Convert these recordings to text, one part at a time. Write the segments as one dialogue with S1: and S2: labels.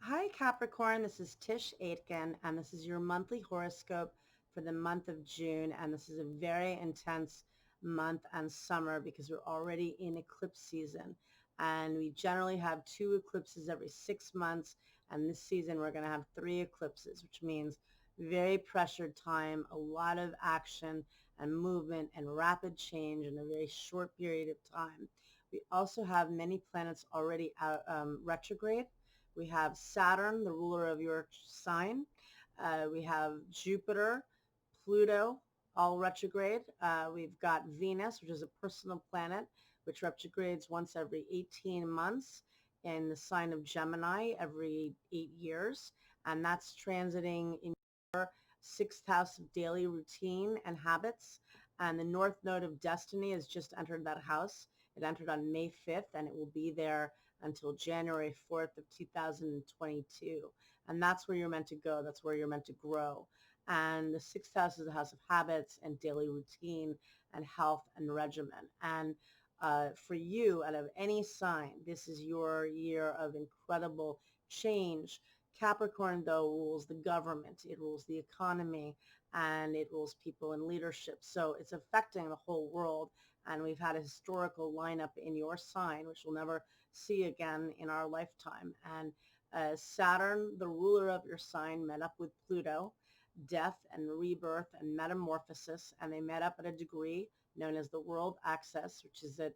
S1: Hi Capricorn, this is Tisch Aitken, and this is your monthly horoscope for the month of June. And this is a very intense month and summer because we're already in eclipse season. And we generally have 2 eclipses every 6 months. And this season we're going to have 3 eclipses, which means very pressured time, a lot of action and movement and rapid change in a very short period of time. We also have many planets already out retrograde. We have Saturn, the ruler of your sign. We have Jupiter, Pluto, all retrograde. We've got Venus, which is a personal planet, which retrogrades once every 18 months in the sign of Gemini every 8 years. And that's transiting in your sixth house of daily routine and habits. And the north node of destiny has just entered that house. It entered on May 5th, and it will be there until January 4th of 2022. And that's where you're meant to go. That's where you're meant to grow. And the sixth house is the house of habits and daily routine and health and regimen. And for you, out of any sign, this is your year of incredible change. Capricorn, though, rules the government, it rules the economy, and it rules people in leadership. So it's affecting the whole world. And we've had a historical lineup in your sign, which we'll never see again in our lifetime. And Saturn, the ruler of your sign, met up with Pluto, death and rebirth and metamorphosis, and they met up at a degree known as the world axis, which is at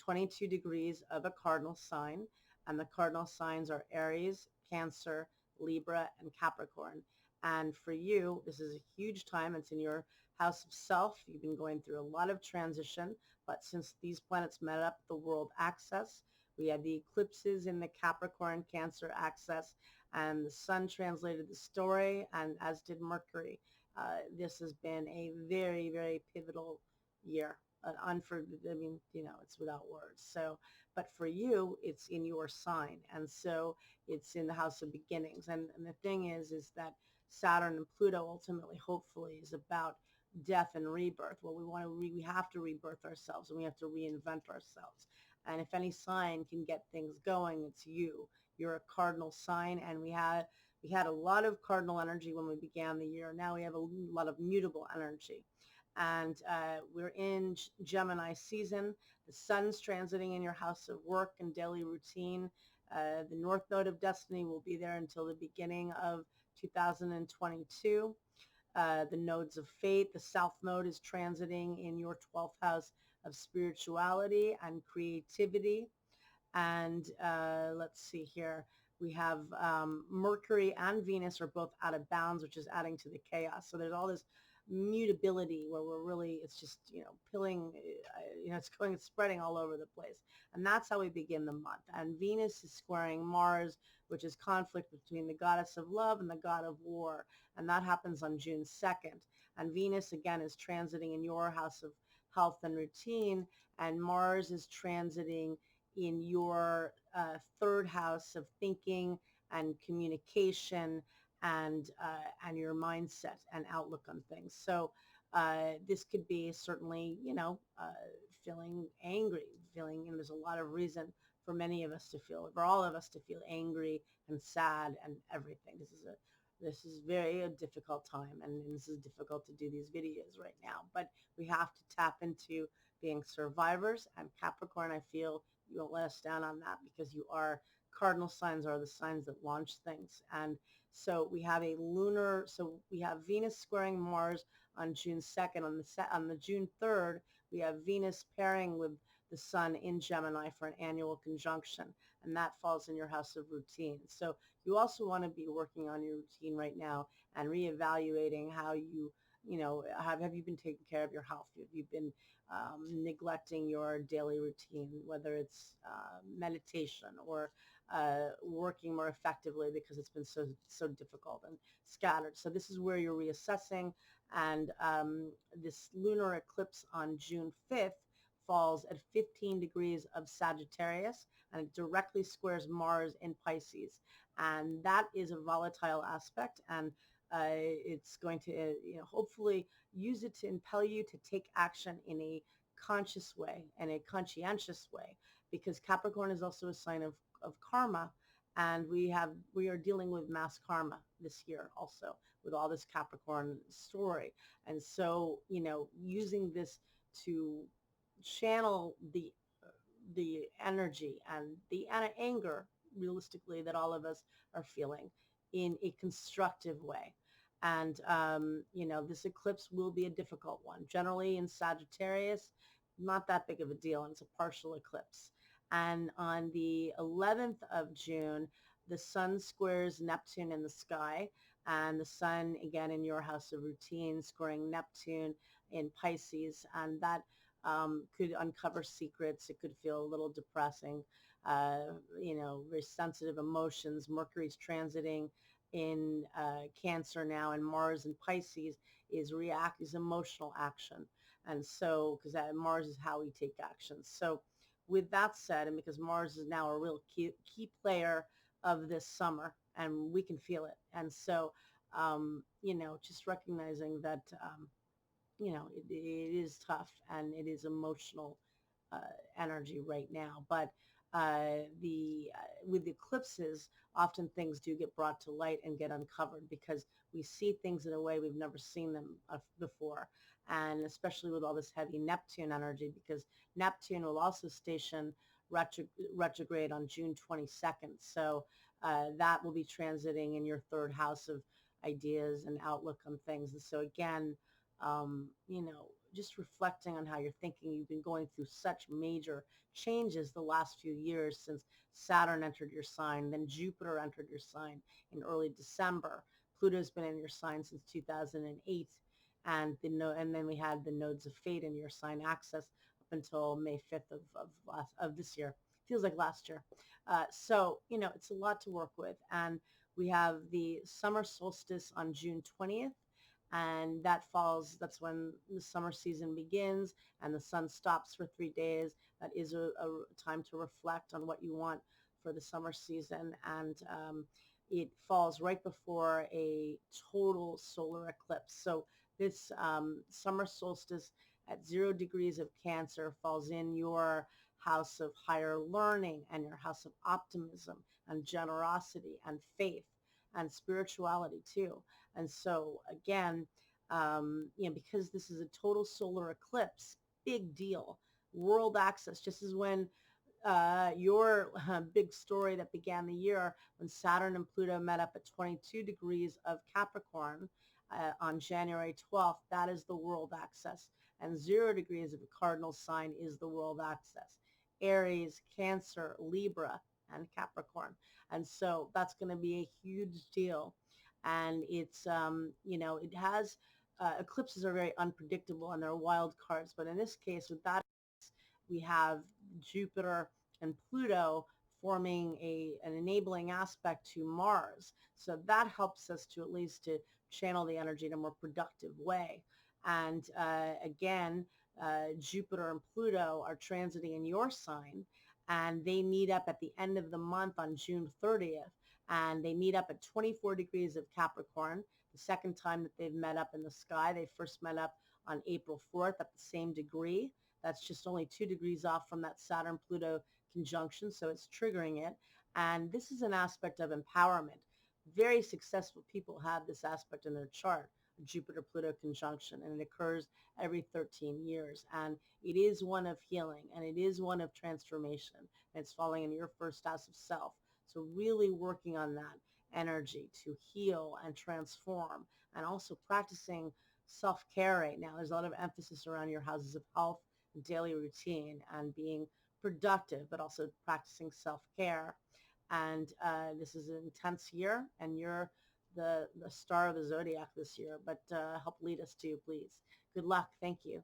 S1: 22 degrees of a cardinal sign. And the cardinal signs are Aries, Cancer, Libra, and Capricorn. And for you, this is a huge time. It's in your house of self. You've been going through a lot of transition, but since these planets met up at the world axis, we had the eclipses in the Capricorn Cancer axis, and the sun translated the story, and as did Mercury. This has been a very, very pivotal year. I mean, it's without words. So, but for you, it's in your sign. And so it's in the house of beginnings. And the thing is that Saturn and Pluto ultimately, hopefully, is about death and rebirth. Well, we have to rebirth ourselves, and we have to reinvent ourselves. And if any sign can get things going, it's you. You're a cardinal sign, and we had a lot of cardinal energy when we began the year. Now we have a lot of mutable energy. And we're in Gemini season. The sun's transiting in your house of work and daily routine. The north node of destiny will be there until the beginning of 2022. The nodes of fate. The south node is transiting in your 12th house of spirituality and creativity. And let's see here. We have Mercury and Venus are both out of bounds, which is adding to the chaos. So there's all this mutability where we're really, it's just, it's spreading all over the place. And that's how we begin the month. And Venus is squaring Mars, which is conflict between the goddess of love and the god of war. And that happens on June 2nd. And Venus, again, is transiting in your house of health and routine. And Mars is transiting in your third house of thinking and communication and your mindset and outlook on things. So this could be certainly, feeling angry, feeling, there's a lot of reason for many of us to feel, for all of us to feel angry and sad and everything. This is very a difficult time, and this is difficult to do these videos right now, but we have to tap into being survivors. And Capricorn, I feel you won't let us down on that, because cardinal signs are the signs that launch things. And so we have we have Venus squaring Mars on June 2nd. On the June 3rd, we have Venus pairing with the sun in Gemini for an annual conjunction, and that falls in your house of routine. So you also want to be working on your routine right now and reevaluating how have you been taking care of your health? Have you been neglecting your daily routine, whether it's meditation or working more effectively because it's been so difficult and scattered. So this is where you're reassessing. And this lunar eclipse on June 5th falls at 15 degrees of Sagittarius, and it directly squares Mars in Pisces. And that is a volatile aspect, and it's going to hopefully use it to impel you to take action in a conscious way and a conscientious way, because Capricorn is also a sign of karma. And we are dealing with mass karma this year also with all this Capricorn story. And so, using this to channel the energy and the anger, realistically, that all of us are feeling in a constructive way. And, this eclipse will be a difficult one. Generally in Sagittarius, not that big of a deal, and it's a partial eclipse. And on the 11th of June, the sun squares Neptune in the sky, and the sun, again, in your house of routine, squaring Neptune in Pisces. And that could uncover secrets. It could feel a little depressing, very sensitive emotions. Mercury's transiting in Cancer now, and Mars in Pisces is emotional action. And so, because Mars is how we take action. So, with that said, and because Mars is now a real key player of this summer, and we can feel it. And so, just recognizing that it is tough and it is emotional uh, energy right now. But the with eclipses, often things do get brought to light and get uncovered because we see things in a way we've never seen them before. And especially with all this heavy Neptune energy, because Neptune will also station retrograde on June 22nd. So that will be transiting in your third house of ideas and outlook on things. And so again, just reflecting on how you're thinking. You've been going through such major changes the last few years since Saturn entered your sign, then Jupiter entered your sign in early December. Pluto's been in your sign since 2008, and then we had the nodes of fate in your sign access up until May 5th of this year. Feels like last year. So it's a lot to work with, and we have the summer solstice on June 20th, and that's when the summer season begins and the sun stops for 3 days. That is a time to reflect on what you want for the summer season. And it falls right before a total solar eclipse. So this summer solstice at 0 degrees of Cancer falls in your house of higher learning and your house of optimism and generosity and faith and spirituality too. And so again, because this is a total solar eclipse, big deal. World access, just as when your big story that began the year when Saturn and Pluto met up at 22 degrees of Capricorn on January 12th, that is the world access. And 0 degrees of a cardinal sign is the world access. Aries, Cancer, Libra, and Capricorn. And so that's going to be a huge deal. And it has eclipses are very unpredictable and they're wild cards. But in this case, with that, we have Jupiter and Pluto forming an enabling aspect to Mars. So that helps us to at least to channel the energy in a more productive way. And again, Jupiter and Pluto are transiting in your sign, and they meet up at the end of the month on June 30th. And they meet up at 24 degrees of Capricorn, the second time that they've met up in the sky. They first met up on April 4th at the same degree. That's just only 2 degrees off from that Saturn-Pluto conjunction, so it's triggering it. And this is an aspect of empowerment. Very successful people have this aspect in their chart, Jupiter-Pluto conjunction, and it occurs every 13 years. And it is one of healing, and it is one of transformation. And it's falling in your first house of self. So really working on that energy to heal and transform, and also practicing self-care right now. There's a lot of emphasis around your houses of health, daily routine, and being productive, but also practicing self-care. And this is an intense year, and you're the star of the zodiac this year, but help lead us too, please. Good luck. Thank you.